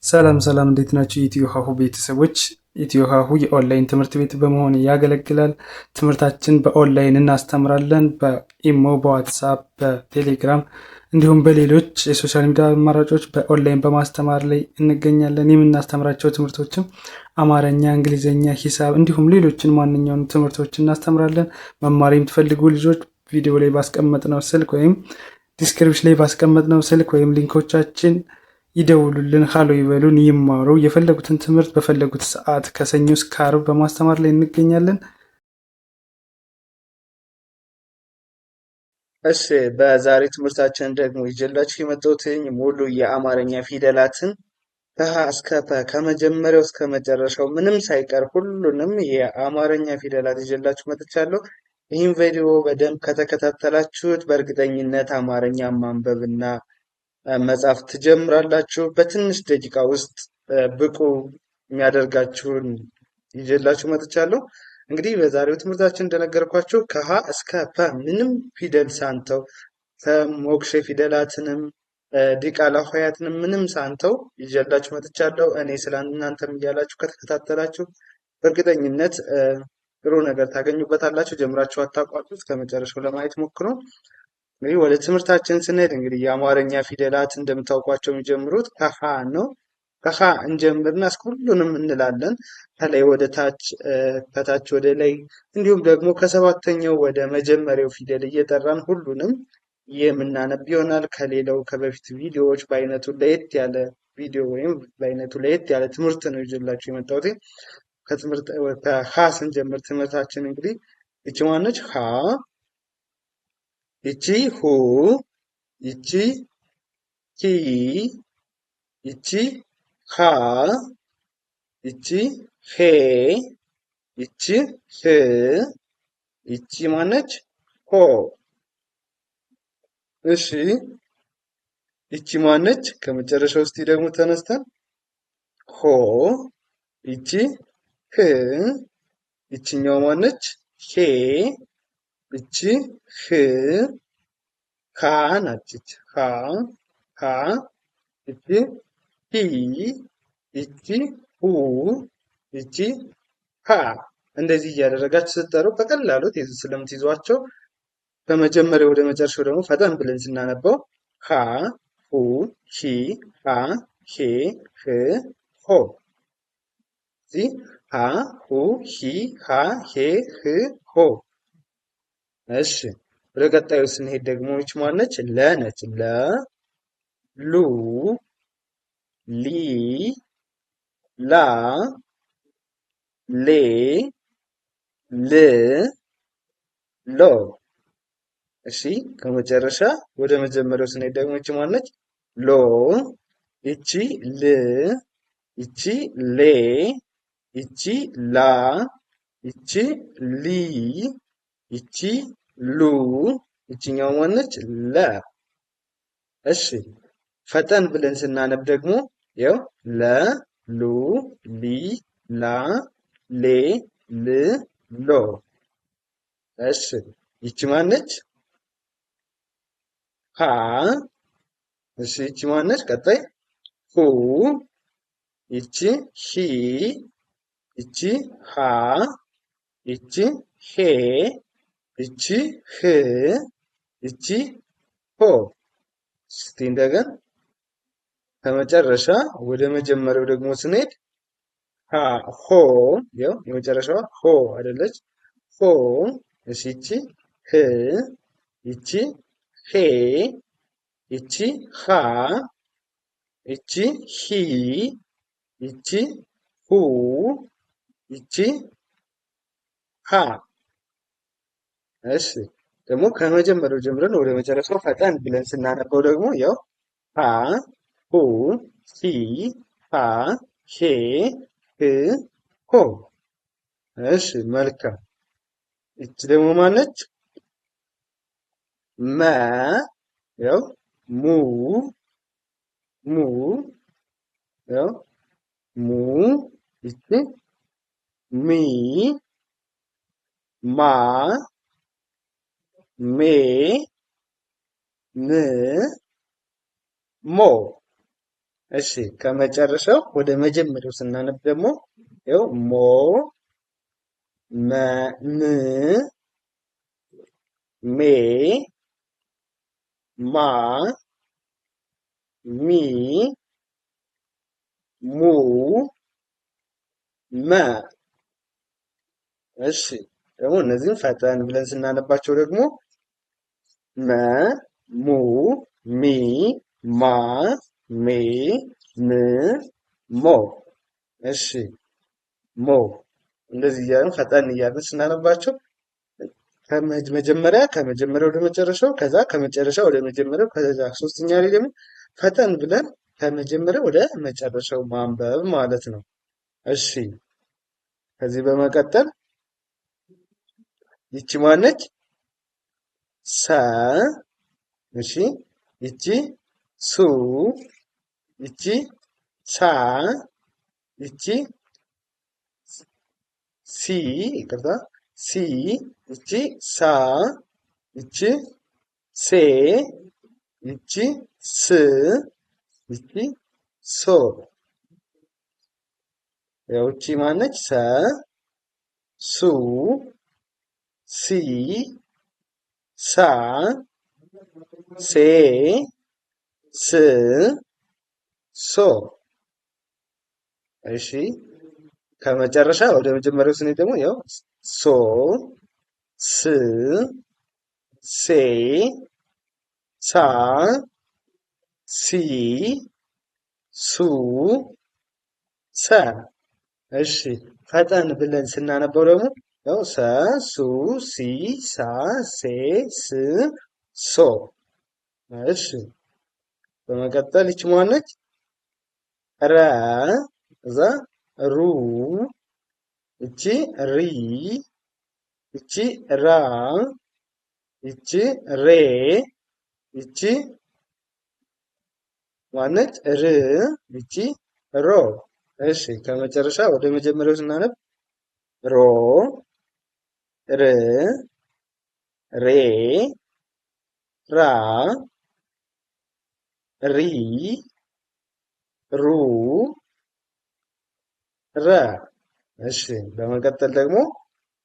ሰላም ሰላም እንዴት ናችሁ? ኢትዮ ሀሁ ቤተሰቦች። ኢትዮ ሀሁ የኦንላይን ትምህርት ቤት በመሆን ያገለግላል። ትምህርታችን በኦንላይን እናስተምራለን። በኢሞ፣ በዋትሳፕ፣ በቴሌግራም እንዲሁም በሌሎች የሶሻል ሚዲያ አማራጮች በኦንላይን በማስተማር ላይ እንገኛለን። የምናስተምራቸው ትምህርቶችም አማርኛ፣ እንግሊዝኛ፣ ሂሳብ እንዲሁም ሌሎችን ማንኛውም ትምህርቶች እናስተምራለን። መማር የምትፈልጉ ልጆች ቪዲዮ ላይ ባስቀመጥነው ስልክ ወይም ዲስክሪፕሽን ላይ ባስቀመጥነው ስልክ ወይም ሊንኮቻችን ይደውሉልን፣ ሀሎ ይበሉን፣ ይማሩ። የፈለጉትን ትምህርት በፈለጉት ሰዓት ከሰኞ እስከ ዓርብ በማስተማር ላይ እንገኛለን። እሺ በዛሬ ትምህርታችን ደግሞ ይዤላችሁ የመጣሁትኝ ሙሉ የአማርኛ ፊደላትን ከሀ እስከ ፐ ከመጀመሪያው እስከ መጨረሻው ምንም ሳይቀር ሁሉንም የአማርኛ ፊደላት ይዤላችሁ መጥቻለሁ። ይህም ቪዲዮ በደንብ ከተከታተላችሁት በእርግጠኝነት አማርኛ ማንበብና መጻፍ ትጀምራላችሁ። በትንሽ ደቂቃ ውስጥ ብቁ የሚያደርጋችሁን ይዤላችሁ መጥቻለሁ። እንግዲህ በዛሬው ትምህርታችን እንደነገርኳችሁ ከሀ እስከ ፐ ምንም ፊደል ሳንተው ከሞክሼ ፊደላትንም ዲቃላ ሆሄያትንም ምንም ሳንተው ይዤላችሁ መጥቻለሁ። እኔ ስለ እናንተም እያላችሁ ከተከታተላችሁ በእርግጠኝነት ጥሩ ነገር ታገኙበታላችሁ። ጀምራችሁ አታቋርጡ፣ እስከ መጨረሻው ለማየት ሞክሩ። እንግዲህ ወደ ትምህርታችን ስንሄድ እንግዲህ የአማርኛ ፊደላት እንደምታውቋቸው የሚጀምሩት ከሀ ነው። ከሀ እንጀምርና እስከ ሁሉንም እንላለን። ከላይ ወደ ታች፣ ከታች ወደ ላይ እንዲሁም ደግሞ ከሰባተኛው ወደ መጀመሪያው ፊደል እየጠራን ሁሉንም የምናነብ ይሆናል። ከሌላው ከበፊት ቪዲዮዎች በአይነቱ ለየት ያለ ቪዲዮ ወይም በአይነቱ ለየት ያለ ትምህርት ነው ይዤላችሁ የመጣሁት። ከሀ ስንጀምር ትምህርታችን እንግዲህ ይቺ ማነች? ሀ፣ ይቺ ሁ፣ ይቺ ሂ፣ ይቺ ሃ፣ ይቺ ሄ፣ ይቺ ህ፣ ይቺ ማነች? ሆ። እሺ ይቺ ማነች? ከመጨረሻው እስቲ ደግሞ ተነስተን ሆ፣ ይቺ ህ፣ ይቺኛው ማነች? ሄ፣ ይቺ ህ፣ ሀ ናች። ሀ ሀ፣ ይቺ ሂ፣ ይቺ ሁ፣ ይቺ ሃ። እንደዚህ እያደረጋችሁ ስትጠሩ በቀላሉ ስለምትይዟቸው ከመጀመሪያው ወደ መጨረሻው ደግሞ ፈጠን ብለን ስናነበው ሀ፣ ሁ፣ ሂ፣ ሃ፣ ሄ፣ ህ፣ ሆ። እዚህ ሀ፣ ሁ፣ ሂ፣ ሃ፣ ሄ፣ ህ፣ ሆ። እሺ ወደ ቀጣዩ ስንሄድ ደግሞ ይች ማነች? ለ ነች። ለ፣ ሉ፣ ሊ፣ ላ፣ ሌ፣ ል፣ ሎ። እሺ ከመጨረሻ ወደ መጀመሪያው ስንሄድ ደግሞ ይቺ ማነች? ሎ፣ ይቺ ል፣ ይቺ ሌ፣ ይቺ ላ፣ ይቺ ሊ፣ ይቺ ሉ፣ ይቺኛው ማነች? ለ። እሺ ፈጠን ብለን ስናነብ ደግሞ ያው ለ፣ ሉ፣ ሊ፣ ላ፣ ሌ፣ ል፣ ሎ። እሺ ይቺ ማነች? ሀ። እሺ ይቺ ማነች? ቀጣይ ሁ፣ ይቺ ሂ፣ ይቺ ሃ፣ ይቺ ሄ፣ ይቺ ህ፣ ይቺ ሆ። እስቲ እንደገና ከመጨረሻ ወደ መጀመሪያው ደግሞ ስንሄድ ሀ፣ ሆ፣ ያው የመጨረሻዋ ሆ አይደለች? ሆ። እሺ ይቺ ህ፣ ይቺ ሄ፣ ይቺ ሃ፣ ይቺ ሂ፣ ይቺ ሁ፣ ይቺ ሃ። እሺ ደግሞ ከመጀመሪያው ጀምረን ወደ መጨረሻው ፈጠን ብለን ስናነበው ደግሞ ያው ሀ፣ ሁ፣ ሂ፣ ሃ፣ ሄ፣ ህ፣ ሆ። እሺ መልካም። ይቺ ደግሞ ማነች? መ፣ ያው ሙ፣ ሙ፣ ያው ሙ፣ ይቺ ሚ፣ ማ፣ ሜ፣ ም፣ ሞ። እሺ ከመጨረሻው ወደ መጀመሪያው ስናነብ ደግሞ ይኸው ሞ መ ም ሜ ማ ሚ ሙ መ። እሺ ደግሞ እነዚህም ፈጠን ብለን ስናነባቸው ደግሞ መ ሙ ሚ ማ ሜ ም ሞ። እሺ ሞ እንደዚህ እያልን ፈጠን እያልን ስናነባቸው ከመጀመሪያ ወደ መጨረሻው ከዛ ከመጨረሻ ወደ መጀመሪያው ከዛ ሶስተኛ ላይ ደግሞ ፈጠን ብለን ከመጀመሪያው ወደ መጨረሻው ማንበብ ማለት ነው። እሺ ከዚህ በመቀጠል ይቺ ማነች? ሰ። እሺ ይቺ ሱ። ይቺ ሳ። ይቺ ሲ። ይቅርታ ሲ። ይቺ ሳ። ይቺ ሴ። ይቺ ስ። ይቺ ሶ። ያው ይቺ ማነች? ሰ ሱ ሲ ሳ ሴ ስ ሶ። እሺ ከመጨረሻ ወደ መጀመሪያው ስንሄድ ደግሞ ያው ሶ ስ ሴ ሳ ሲ ሱ ሰ። እሺ ፈጠን ብለን ስናነበው ደግሞ ያው ሰ ሱ ሲ ሳ ሴ ስ ሶ። እሺ በመቀጠል ይች ማነች? ረ እዛ ሩ እቺ ሪ እቺ ራ እቺ ሬ እቺ ማነች? ር እቺ ሮ። እሺ ከመጨረሻ ወደ መጀመሪያው ስናነብ ሮ ር ሬ ራ ሪ ሩ ረ። እሺ በመቀጠል ደግሞ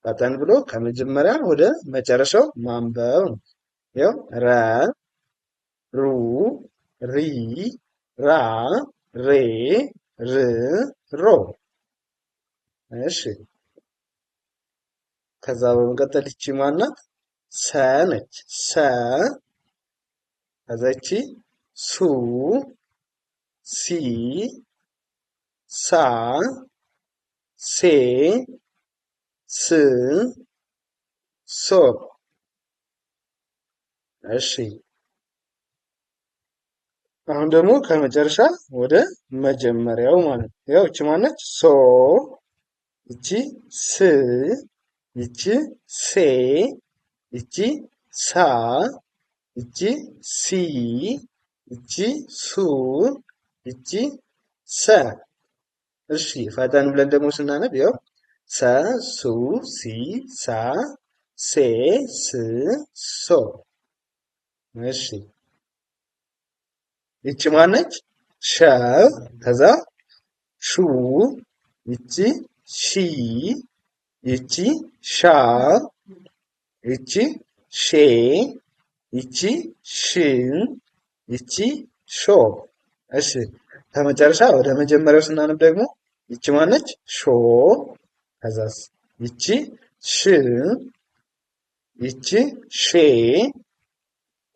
ፈጠን ብሎ ከመጀመሪያ ወደ መጨረሻው ማንበብ ነው። ያው ረ ሩ ሪ ራ ሬ ር ሮ። እሺ ከዛ በመቀጠል ይቺ ማናት? ሰ ነች። ሰ ከዛ ይቺ ሱ ሲ ሳ ሴ ስ ሶ። እሺ አሁን ደግሞ ከመጨረሻ ወደ መጀመሪያው ማለት ነው። ያው እቺ ማነች? ሶ እቺ ስ እቺ ሴ እቺ ሳ እቺ ሲ እቺ ሱ እቺ ሰ። እሺ ፈጠን ብለን ደግሞ ስናነብ ያው ሰ ሱ ሲ ሳ ሴ ስ ሶ። እሺ ይቺ ማነች? ሸ ከዛ ሹ ይቺ ሺ ይቺ ሻ ይቺ ሼ ይቺ ሽ ይቺ ሾ። እሺ ከመጨረሻ ወደ መጀመሪያው ስናነብ ደግሞ ይቺ ማነች? ሾ ከዛስ ይቺ ሽ ይቺ ሼ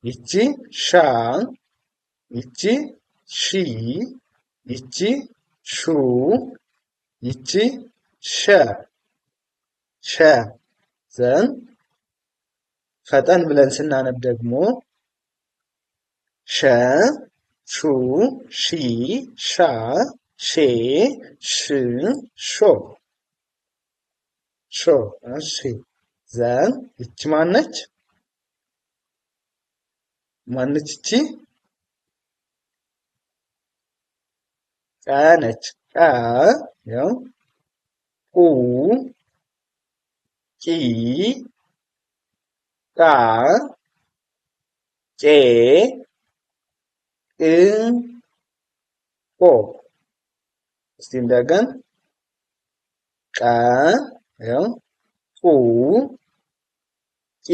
ይቺ ሻ ይቺ ሺ ይቺ ሹ ይቺ ሸ ሸ። ዘን ፈጠን ብለን ስናነብ ደግሞ ሸ ሹ ሺ ሻ ሼ ሽ ሾ ሾ። እሺ ዘን ይቺ ማነች? ማነች ይቺ? ቀ ነች። ቀ ያው ቁ ቂ ቃ ቄ ቅ ቆ። እስቲ እንደገን ቀ ያው ቁ ቂ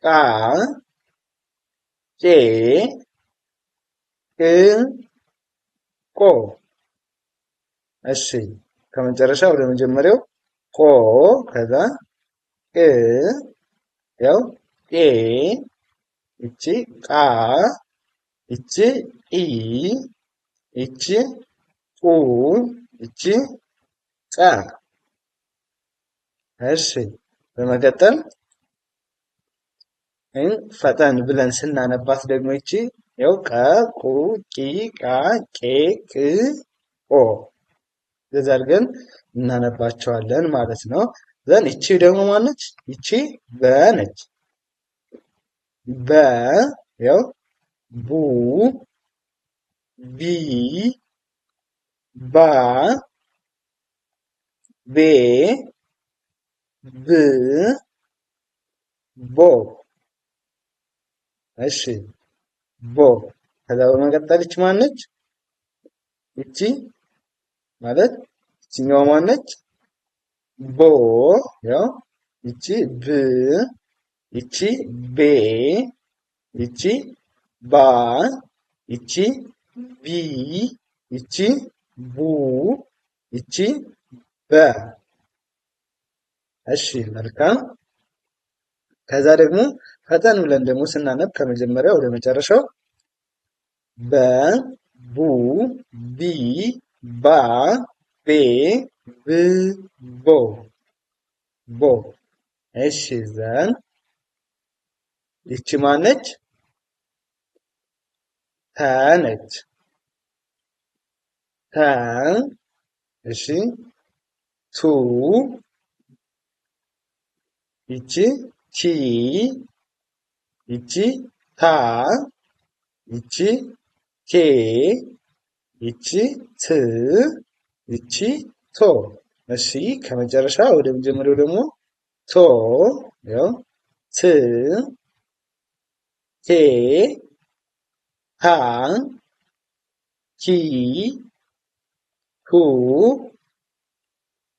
ቃ ቄ ቅ ቆ። እሺ ከመጨረሻ ወደ መጀመሪያው ቆ ከዛ ቅ ያው ቄ ይቺ ቃ ይቺ ኢ ይቺ ቁ ይቺ ቃ። እሺ በመቀጠል ፈጠን ብለን ስናነባት ደግሞ ይቺ ያው ቀ ቁ ቂ ቃ ቄ ቅ ቆ እንደዛ አድርገን እናነባቸዋለን ማለት ነው። ዘን ይቺ ደግሞ ማነች? ይቺ በ ነች። በ ያው ቡ ቢ ባ ቤ ብ ቦ። እሺ ቦ። ከዛ በመቀጠል ይቺ ማነች? ይቺ ማለት ይቺኛዋ ማነች? ቦ ያው ይቺ ብ ይቺ ቤ ይቺ ባ ይቺ ቢ ይቺ ቡ ይቺ በ። እሺ መልካም። ከዛ ደግሞ ፈጠን ብለን ደግሞ ስናነብ ከመጀመሪያ ወደ መጨረሻው በ ቡ ቢ ባ ቤ ብ ቦ ቦ። እሺ ዘን ይቺ ማነች? ተ ነች። ተ እሺ ቱ ይቺ ቲ ይቺ ታ ይቺ ቴ ይቺ ት ይቺ ቶ። እሺ ከመጨረሻ ወደ መጀመሪያው ደግሞ ቶ ያው ት ቴ ታ ቲ ቱ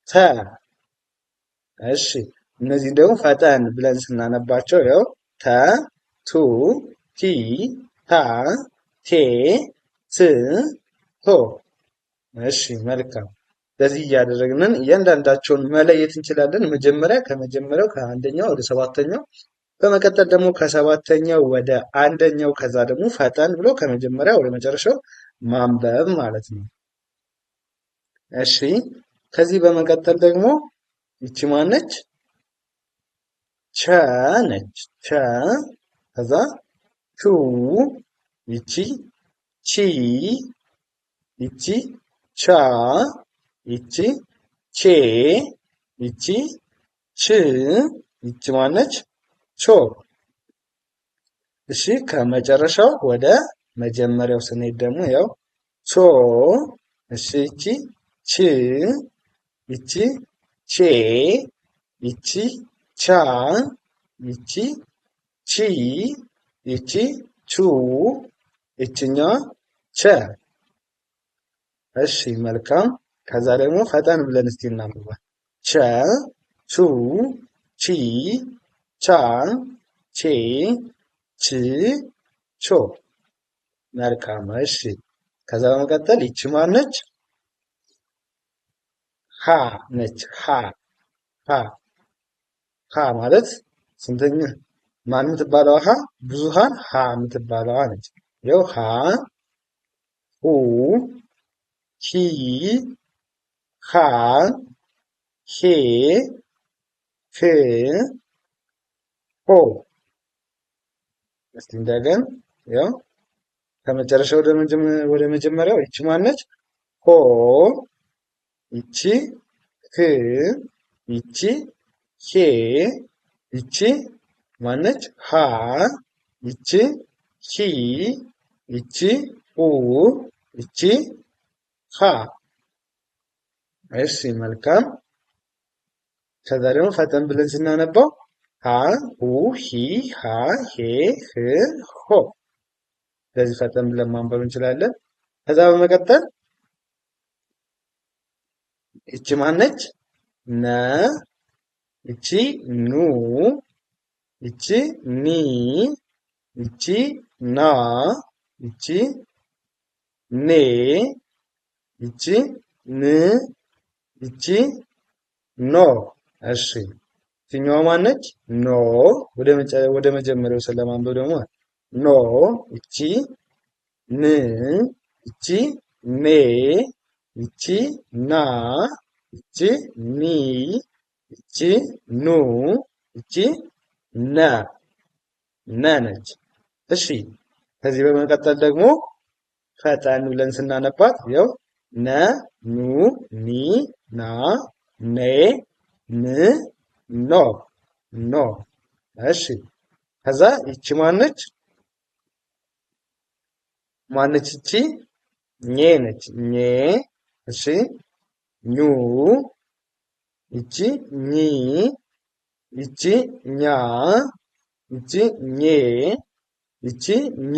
ተ። እሺ እነዚህን ደግሞ ፈጠን ብለን ስናነባቸው ያው ተ ቱ ቲ ታ ቴ ት ቶ። እሺ መልካም። በዚህ እያደረግንን እያንዳንዳቸውን መለየት እንችላለን። መጀመሪያ ከመጀመሪያው ከአንደኛው ወደ ሰባተኛው፣ በመቀጠል ደግሞ ከሰባተኛው ወደ አንደኛው፣ ከዛ ደግሞ ፈጠን ብሎ ከመጀመሪያ ወደ መጨረሻው ማንበብ ማለት ነው። እሺ ከዚህ በመቀጠል ደግሞ ይቺ ማነች? ቸ ነች። ቸ ከዛ ቹ ይቺ ቺ ይቺ ቻ ይቺ ቼ ይቺ ች ይቺ ማነች? ቾ። እሺ ከመጨረሻው ወደ መጀመሪያው ስንሄድ ደግሞ ያው ቾ እሺ ይቺ ች ይቺ ቼ ይቺ ቻ ይቺ ቺ ይቺ ቹ ይቺኛዋ ቸ። እሺ መልካም። ከዛ ደግሞ ፈጠን ብለን እስቲ እናንብባ። ቸ ቹ ቺ ቻ ቼ ች ቾ። መልካም። እሺ ከዛ በመቀጠል ይቺ ማነች? ሀ ነች። ሀ ሀ ሀ ማለት ስንተኛ ማን የምትባለዋ? ሀ ብዙሃን ሀ የምትባለዋ ነች። ያው ሀ ሁ ሂ ሃ ሄ ህ ሆ። እስቲ እንደገን ያው ከመጨረሻ ወደ መጀመሪያው ይቺ ማነች? ሆ ይቺ ህ ይቺ ሄ ይቺ ማነች? ሀ ይቺ ሂ ይቺ ሁ ይቺ ሃ። እሺ መልካም። ከዛ ደግሞ ፈጠን ብለን ስናነባው ሀ ሁ ሂ ሃ ሄ ህ ሆ። ስለዚህ ፈጠን ብለን ማንበብ እንችላለን። ከዛ በመቀጠል ይቺ ማነች? ነ፣ ይቺ ኑ፣ ይቺ ኒ፣ ይቺ ና፣ ይቺ ኔ፣ ይቺ ን፣ ይቺ ኖ። እሺ የትኛዋ ማነች? ኖ። ወደ መጀመሪያው ስለማንበብ ደግሞ ኖ፣ ይቺ ን፣ ይቺ ኔ፣ ይቺ ና፣ ይቺ ኒ፣ ይቺ ኑ፣ ይቺ ነ። ነ ነች። እሺ ከዚህ በመቀጠል ደግሞ ፈጠን ብለን ስናነባት ያው ነ፣ ኑ፣ ኒ፣ ና፣ ኔ፣ ን፣ ኖ። ኖ። እሺ ከዛ ይቺ ማነች? ማነች ይቺ? ኘ ነች። ኘ። እሺ ኙ፣ ይቺ ኚ፣ ይቺ ኛ፣ ይቺ ኜ፣ ይቺ ኚ፣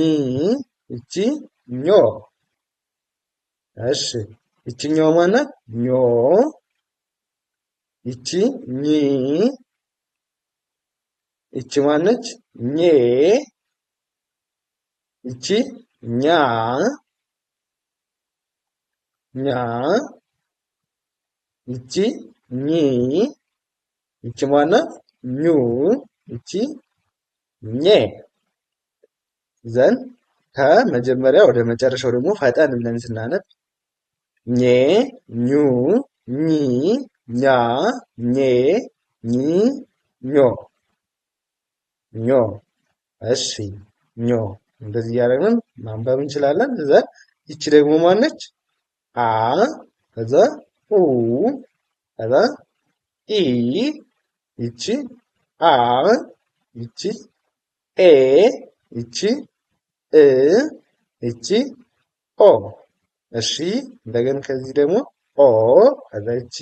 ይቺ ኞ። እሺ ይቺኛው ማናት? ኞ። ይቺ ኚ፣ ይቺ ማነች? ኜ፣ ይቺ ኛ፣ ኛ፣ ይቺ ኚ፣ ይቺ ማናት? ኙ፣ ይቺ ኘ። ዘን ከመጀመሪያ ወደ መጨረሻው ደግሞ ፈጠን ብለን ስናነብ ኘ፣ ኙ፣ ኚ፣ ኛ፣ ኜ፣ ኚ፣ ኞ። ኞ። እሺ ኞ። እንደዚህ እያደረግን ማንበብ እንችላለን። ዘን ይቺ ደግሞ ማነች? አ፣ ከዛ ኡ፣ ከዛ ኢ፣ ይቺ አ፣ ይቺ ኤ፣ ይቺ እ፣ ይቺ ኦ። እሺ እንደገና ከዚህ ደግሞ ኦ፣ ከዛ ይቺ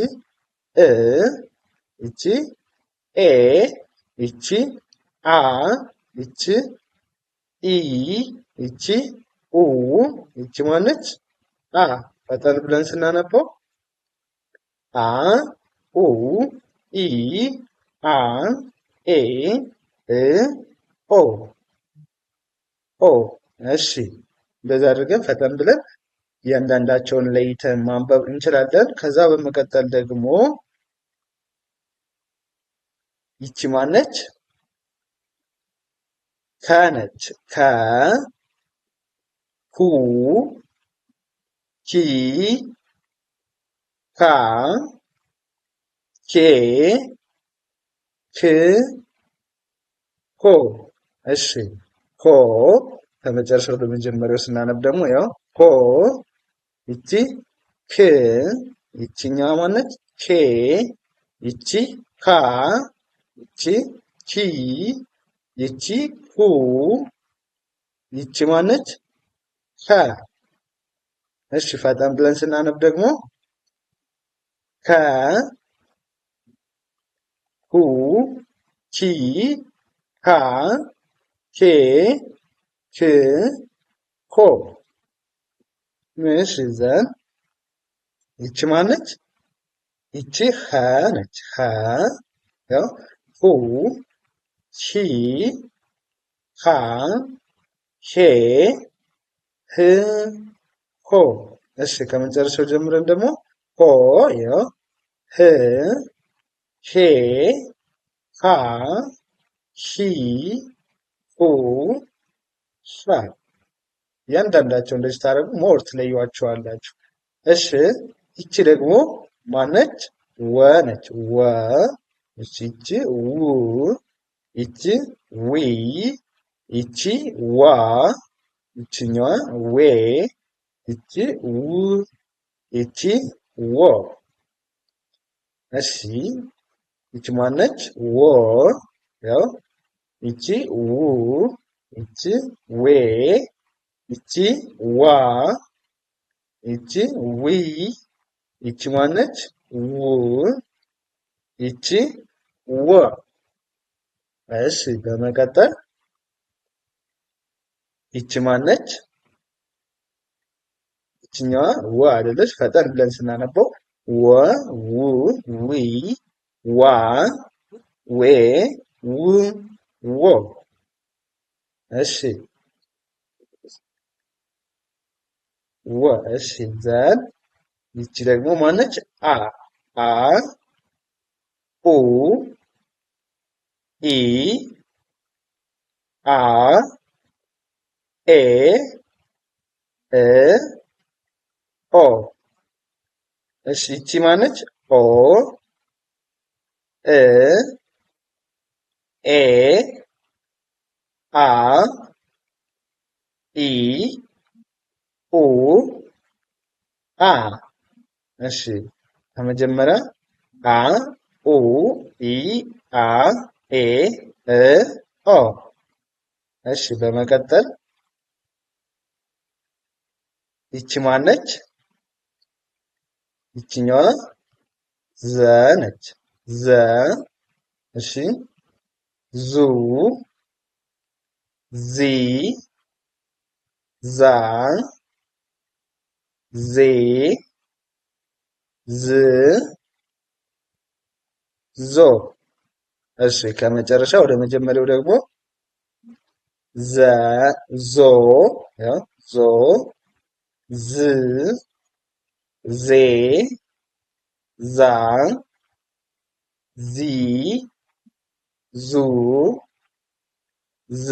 እ፣ ይቺ ኤ፣ ይቺ አ፣ ይቺ ኢ፣ ይቺ ኡ፣ ይቺ ማነች? አ። ፈጠን ብለን ስናነበው አ፣ ኡ፣ ኢ፣ አ፣ ኤ፣ እ፣ ኦ። ኦ። እሺ እንደዚህ አድርገን ፈጠን ብለን እያንዳንዳቸውን ለይተን ማንበብ እንችላለን። ከዛ በመቀጠል ደግሞ ይቺ ማነች? ከ ነች። ከ፣ ኩ፣ ኪ፣ ካ፣ ኬ፣ ክ፣ ኮ። እሺ ኮ ከመጨረሻው ወደ መጀመሪያው ስናነብ ደግሞ ያው ኮ፣ ይቺ ክ፣ ይቺኛዋ ማነች? ኬ፣ ይቺ ካ፣ ይቺ ኪ፣ ይቺ ኩ፣ ይቺ ማነች? ከ። እሺ ፈጠን ብለን ስናነብ ደግሞ ከ፣ ኩ፣ ኪ፣ ካ፣ ኬ፣ ክ፣ ኮ። እሺ ዘን ይቺ ማነች? ይቺ ኸ ነች። ኸ ያው ሁ፣ ሂ፣ ሃ፣ ሄ፣ ህ፣ ሆ። እሺ ከመጨረሻው ጀምረን ደግሞ ሆ፣ ያው ህ፣ ሄ፣ ሃ፣ ሂ፣ ሁ፣ ሀ። እያንዳንዳቸው እንደዚህ ታደርጉ ሞር ትለዩዋቸዋላችሁ። እሺ ይቺ ደግሞ ማነች? ወ ነች። ወ። ይቺ ው፣ ይቺ ዊ፣ ይቺ ዋ፣ ይቺኛዋ ዌ፣ ይቺ ው፣ ይቺ ወ። እሺ ይቺ ማነች? ወ። ያው ይቺ ው፣ ይቺ ዌ፣ ይቺ ዋ፣ ይቺ ዊ፣ ይቺ ማነች? ው፣ ይቺ ወ። እሺ በመቀጠል ይቺ ማነች? ይችኛዋ ወ አይደለች? ፈጠን ብለን ስናነበው ወ ው ዊ ዋ ዌ ው ዎ። እሺ ወ። እሺ ዘን ይቺ ደግሞ ማነች? አ አ ኡ ኢ አ ኤ እ ኦ። እሺ ይቺ ማነች? ኦ እ ኤ አ ኢ ኡ አ። እሺ ከመጀመሪያ አ ኡ ኢ አ ኤ እ ኦ። እሺ በመቀጠል ይቺ ማነች? ይችኛዋ ዘ ነች። ዘ። እሺ ዙ ዚ ዛ ዜ ዝ ዞ። እሺ ከመጨረሻ ወደ መጀመሪያው ደግሞ ዘ ዞ ዞ ዝ ዜ ዛ ዚ ዙ ዘ።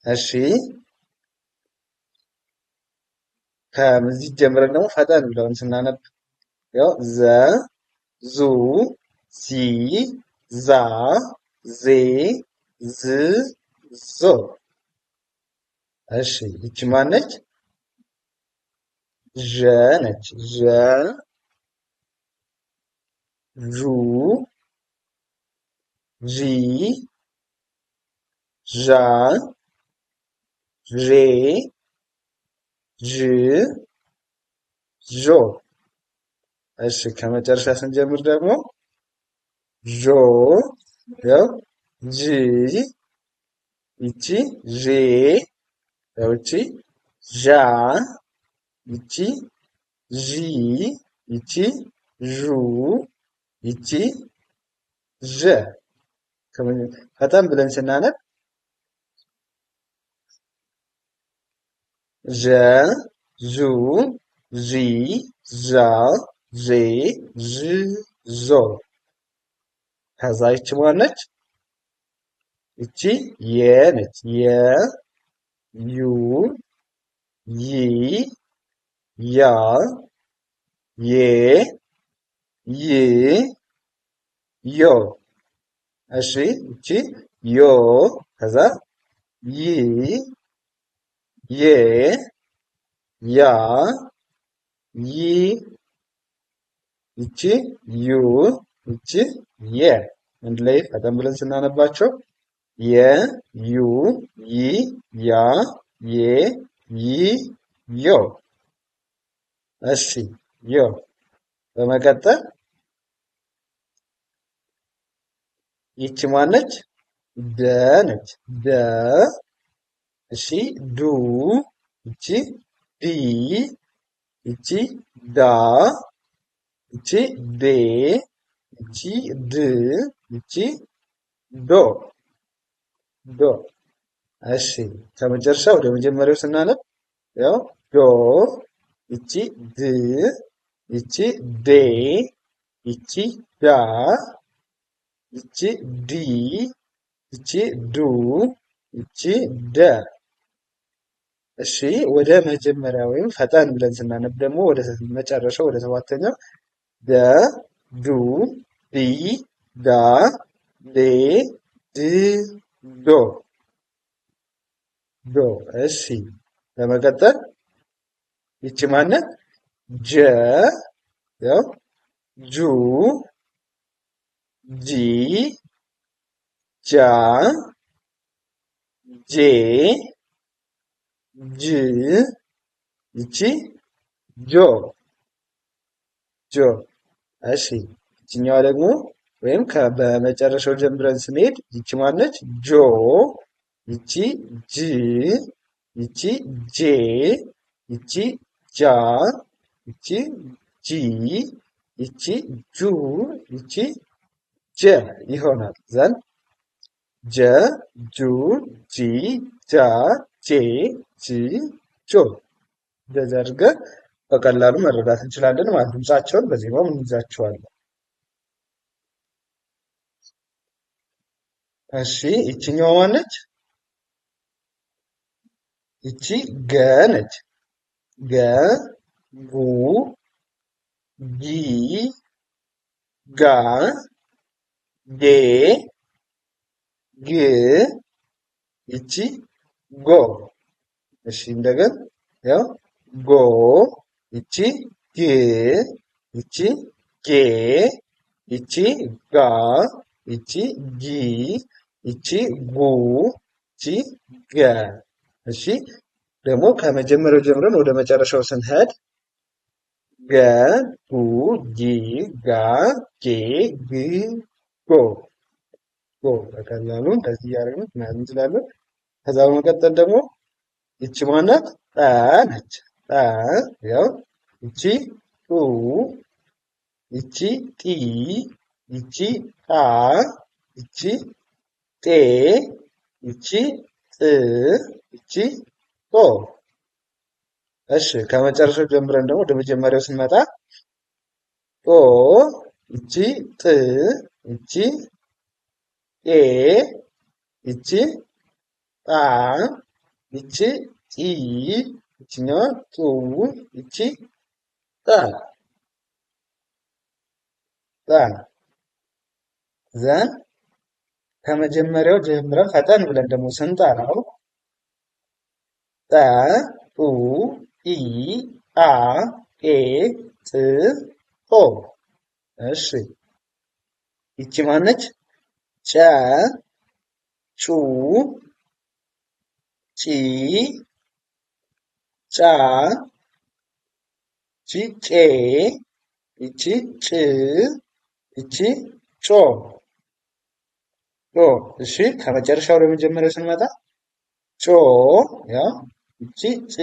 እሺ ከዚህ ጀምረን ደግሞ ፈጠን ብለን ስናነብ ዘ ዙ ዚ ዛ ዜ ዝ ዞ። እሺ ይቺ ማነች? ዠ ነች። ዠ ዡ ዢ ዣ ዤ ዥ ዦ። እሺ ከመጨረሻ ስንጀምር ደግሞ ዦ ጂ ይቺ ዤ ይቺ ዣ ይቺ ዢ ይቺ ዡ ይቺ ዠ። ፈጠን ብለን ስናነብ ዠ ዡ ዢ ዣ ዤ ዥ ዞ። ከዛ ይቺ ማነች? ይቺ የ ነች። የ ዩ ይ ያ ዬ ይ ዮ። እሺ ይቺ ዮ ከዛ ይ ዬ ያ ይ ይቺ ዩ ይቺ የ። አንድ ላይ ፈጠን ብለን ስናነባቸው የ ዩ ይ ያ ዬ ይ ዮ። እሺ ዮ። በመቀጠል ይቺ ማነች? ደ ነች። ደ። እሺ ዱ ይቺ ዲ ይቺ ዳ ይቺ ዴ ይቺ ድ ይቺ ዶ ዶ። እሺ ከመጨረሻ ወደ መጀመሪያው ስናነብ ዶ ይቺ ድ ይቺ ዴ ይቺ ዳ ይቺ ዲ ይቺ ዱ ይቺ ደ። እሺ ወደ መጀመሪያ ወይም ፈጠን ብለን ስናነብ ደግሞ ወደ መጨረሻው ወደ ሰባተኛው ደ ዱ ዲ ዳ ዴ ድ ዶ ዶ። እሺ በመቀጠል ይቺ ማነት? ጀ ጁ ጂ ጃ ጄ ጅ ይቺ ጆ ጆ። እሺ ይችኛዋ ደግሞ ወይም በመጨረሻው ጀምረን ስንሄድ ይቺ ማነች? ጆ፣ ይቺ ጅ፣ ይቺ ጄ፣ ይቺ ጃ፣ ይቺ ጂ፣ ይቺ ጁ፣ ይቺ ጀ ይሆናል። ዘን ጀ፣ ጁ፣ ጂ፣ ጃ፣ ጄ፣ ጂ፣ ጆ እንደዚህ አድርገን በቀላሉ መረዳት እንችላለን ማለት ድምጻቸውን በዜማው እንይዛቸዋለን። እሺ ይችኛዋ ማነች? ይቺ ገ ነች። ገ፣ ጉ፣ ጊ፣ ጋ፣ ጌ፣ ግ፣ ይቺ ጎ። እሺ እንደገና ያው ጎ፣ ይቺ ግ፣ ይቺ ጌ፣ ይቺ ጋ፣ ይቺ ጊ፣ ይቺ ጉ፣ ይቺ ገ። እሺ ደግሞ ከመጀመሪያው ጀምረን ወደ መጨረሻው ስንሄድ ገ፣ ጉ፣ ጊ፣ ጋ፣ ጌ፣ ግ፣ ጎ ጎ በቀላሉ እንደዚህ እያደረግን መያዝ እንችላለን። ከዛ በመቀጠል ደግሞ ይቺ ማናት? ጠ ነች። ጠ ያው ይቺ ጡ፣ ይቺ ጢ፣ ይቺ ጣ፣ ይቺ ጤ፣ ይቺ ጥ፣ ይቺ ጦ። እሺ ከመጨረሻው ጀምረን ደግሞ ወደ መጀመሪያው ስንመጣ ጦ፣ ይቺ ጥ፣ ይቺ ጤ፣ ይቺ ጣ፣ ይቺ ጢ፣ ይችኛዋ ጡ፣ ይቺ ጠ ጠ። ዘን ከመጀመሪያው ጀምረን ፈጠን ብለን ደግሞ ስንጠራው ጠ፣ ጡ፣ ጢ፣ ጣ፣ ጤ፣ ጥ፣ ጦ። እሺ ይቺ ማነች? ጨ፣ ጩ፣ ጪ፣ ጫ፣ ይቺ ጬ፣ ይቺ ጭ፣ ይቺ ጮ ጮ። እሺ ከመጨረሻው ወደ መጀመሪያው ስንመጣ ጮ፣ ያው ይቺ ጭ፣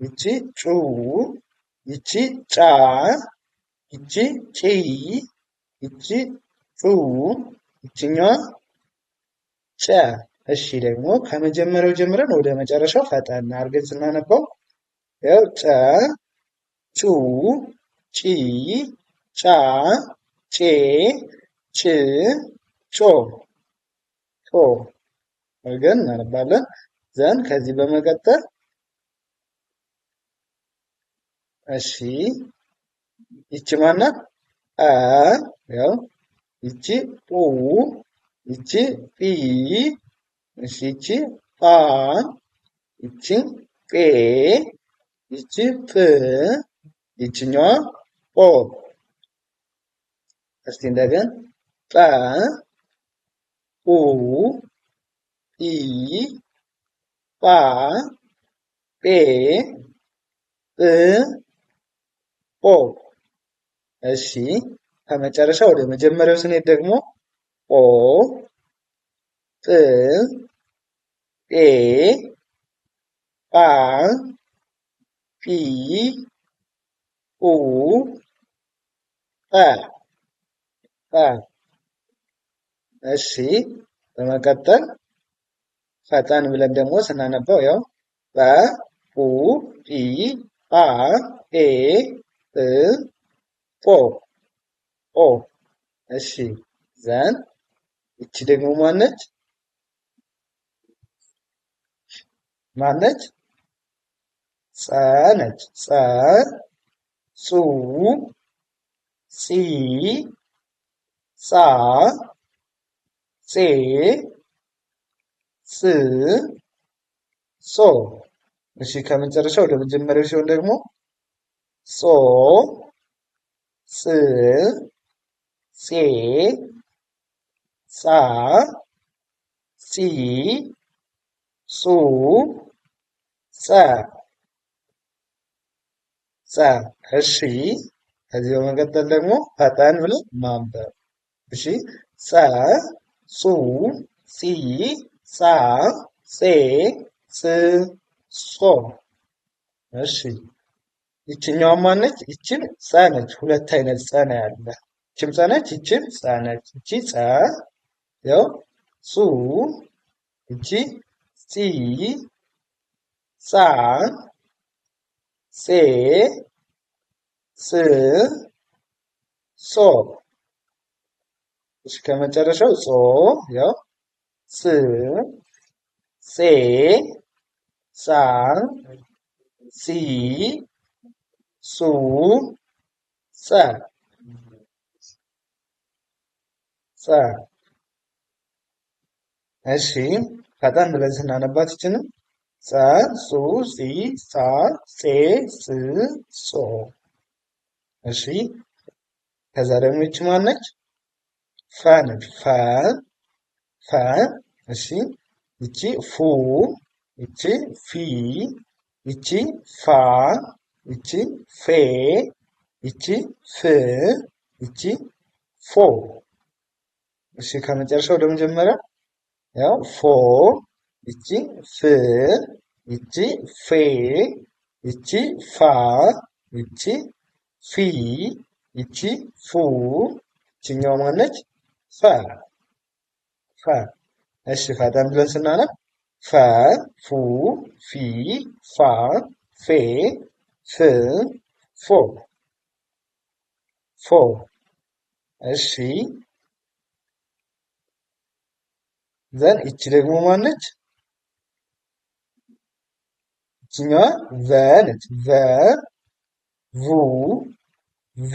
ይቺ ጩ፣ ይቺ ጫ፣ ይቺ ጪ፣ ይቺ ጩ፣ ይችኛዋ ጨ። እሺ ደግሞ ከመጀመሪያው ጀምረን ወደ መጨረሻው ፈጠን አድርገን ስናነበው ያው ጨ፣ ጩ፣ ጪ፣ ጫ፣ ጬ፣ ጭ፣ ጮ ጮ አድርገን እናነባለን። ዘን ከዚህ በመቀጠል እሺ ይቺ ማናት? አ ያው ይቺ ጡ፣ ይቺ ጲ፣ እሺ ይቺ ጳ፣ ይቺ ጴ፣ ይቺ ፕ፣ ይችኛዋ ጶ። እስቲ እንደገን ጠ፣ ኡ፣ ጲ፣ ጳ፣ ጴ፣ ጵ፣ ጶ። እሺ ከመጨረሻ ወደ መጀመሪያው ስንሄድ ደግሞ ኦ፣ ጵ፣ ጴ፣ ጳ፣ ጲ፣ ኡ፣ ጰ ጰ። እሺ በመቀጠል ፈጠን ብለን ደግሞ ስናነበው ያው ጰ፣ ጱ፣ ጲ፣ ጳ፣ ጴ፣ ጵ፣ ጶ ኦ። እሺ ዘን ይቺ ደግሞ ማነች? ማነች? ጸ ነች። ጸ፣ ጹ፣ ጺ፣ ጻ፣ ጼ፣ ጽ፣ ጾ። እሺ ከመጨረሻ ወደ መጀመሪያው ሲሆን ደግሞ ጾ፣ ጽ፣ ጼ፣ ጻ፣ ጺ፣ ጹ፣ ጸ ጸ። እሺ ከዚህ በመቀጠል ደግሞ ፈጠን ብለን ማንበብ እሺ ጸ ጹ ጺ ጻ ጼ ጽ ጾ። እሺ ይችኛዋ ማነች? ይችም ጸ ነች። ሁለት አይነት ጸ ነው ያለ። ይችም ጸ ነች፣ ይችም ጸ ነች። ይቺ ጸ ያው ጹ፣ ይቺ ጺ፣ ጻ፣ ጼ፣ ጽ፣ ጾ። እሺ ከመጨረሻው ጾ ያው ጽ፣ ጼ፣ ጻ፣ ጺ፣ ጹ፣ ጸ ጸ። እሺ ፈጠን ብለን ስናነባት ይችንም ጸ ጹ ጺ ጻ ጼ ጽ ጾ። እሺ ከዛ ደግሞ ይች ማነች? ፈ ነች። ፈ ፈ። እሺ ይቺ ፉ፣ ይቺ ፊ፣ ይቺ ፋ፣ ይቺ ፌ፣ ይቺ ፍ፣ ይቺ ፎ። እሺ ከመጨረሻው ወደ መጀመሪያ ያው ፎ፣ ይቺ ፍ፣ ይቺ ፌ፣ ይቺ ፋ፣ ይቺ ፊ፣ ይቺ ፉ፣ ይችኛው ማነች? ፈ ፈ። እሺ ፈጠን ብለን ስናነብ ፈ ፉ ፊ ፋ ፌ ፍ ፎ ፎ። እሺ ዘን ይቺ ደግሞ ማነች? ይችኛዋ ቨ ነች። ቨ ቡ ቪ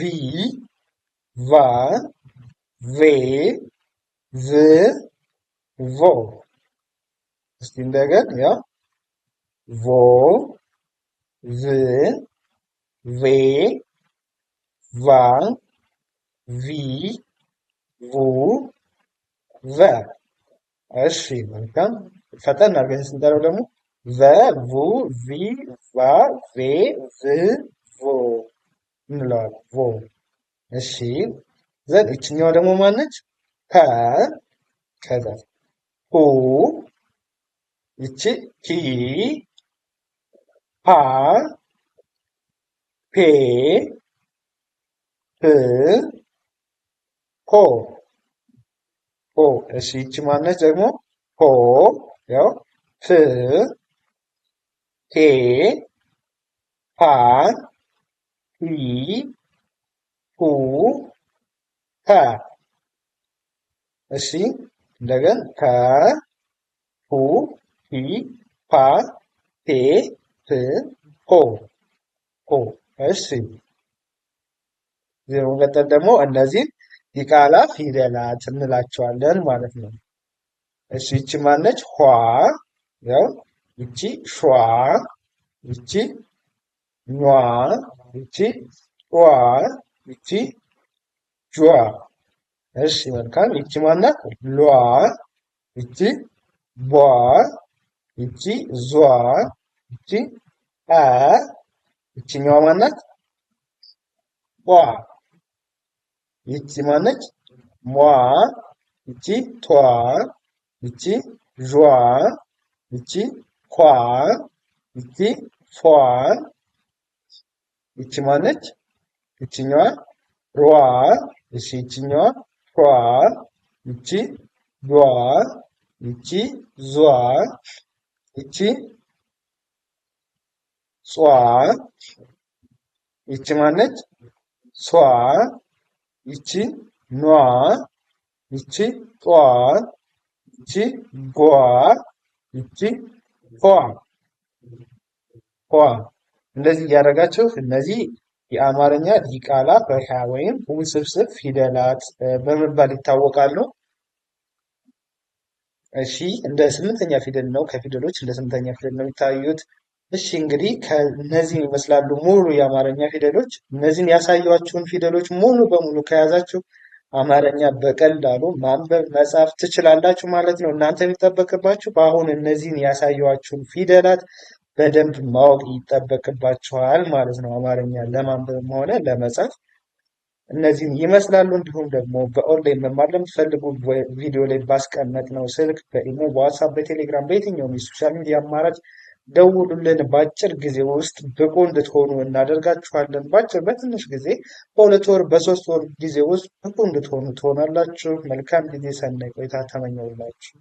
ቫ ቬ ቭ ቮ። እስቲ እንደገን ያው ቮ ቭ ቬ ቫ ቪ ቡ ቨ። እሺ መልካም። ፈጠን አድርገን ስንጠራው ደግሞ ቨ ቡ ቪ ቫ ቬ ቭ ቮ እንለዋለን። ቮ። እሺ ዘን ይችኛዋ ደግሞ ማነች? ፐ። ከዛ ሁ፣ ይቺ ፒ፣ ፓ፣ ፔ፣ ፕ፣ ፖ ፖ። እሺ ይቺ ማነች ደግሞ? ፖ ያው ፕ፣ ፔ፣ ፓ፣ ፒ፣ ፑ፣ ፐ። እሺ እንደገን ፐ ፑ ፒ ፓ ፔ ፕ ፖ ፖ። እሺ ዜሮ መቀጠል ደግሞ እነዚህን ዲቃላ ፊደላት እንላቸዋለን ማለት ነው። እሺ ይቺ ማነች? ኋ ያው ይቺ ሿ፣ ይቺ ኟ፣ ይቺ ጧ፣ ይቺ ጇ። እሺ መልካም። ይቺ ማናት? ሏ፣ ይቺ ቧ፣ ይቺ ዟ፣ ይቺ አ፣ ይቺኛዋ ማናት? ቧ። ይቺ ማነች? ሟ፣ ይቺ ቷ፣ ይቺ ዧ፣ ይቺ ኳ፣ ይቺ ፏ። ይቺ ማነች? ይቺኛዋ ሯ፣ እሺ ይቺኛዋ ሿ፣ ይቺ ዷ፣ ይቺ ዟ፣ ይቺ ጿ። ይቺ ማነች? ሷ፣ ይቺ ኗ፣ ይቺ ጧ፣ ይቺ ጓ፣ ይቺ ፏ ፏ። እንደዚህ እያደረጋችሁ እነዚህ የአማርኛ ዲቃላ ሆሄ ወይም ውስብስብ ፊደላት በመባል ይታወቃሉ። እሺ እንደ ስምንተኛ ፊደል ነው። ከፊደሎች እንደ ስምንተኛ ፊደል ነው የሚታዩት። እሺ እንግዲህ ከነዚህን ይመስላሉ ሙሉ የአማርኛ ፊደሎች። እነዚህን ያሳያችሁን ፊደሎች ሙሉ በሙሉ ከያዛችሁ አማርኛ በቀላሉ ማንበብ መጻፍ ትችላላችሁ ማለት ነው። እናንተ የሚጠበቅባችሁ በአሁን እነዚህን ያሳያችሁን ፊደላት በደንብ ማወቅ ይጠበቅባችኋል ማለት ነው። አማርኛ ለማንበብም ሆነ ለመጻፍ እነዚህን ይመስላሉ። እንዲሁም ደግሞ በኦንላይን መማር ለምትፈልጉ ቪዲዮ ላይ ባስቀመጥ ነው ስልክ በኢሞ፣ በዋትሳፕ፣ በቴሌግራም በየትኛውም የሶሻል ሚዲያ አማራጭ ደውሉልን። በአጭር ጊዜ ውስጥ ብቁ እንድትሆኑ እናደርጋችኋለን። በትንሽ ጊዜ በ2 ወር በ3 ወር ጊዜ ውስጥ ብቁ እንድትሆኑ ትሆናላችሁ። መልካም ጊዜ፣ ሰናይ ቆይታ ተመኘውላችሁ።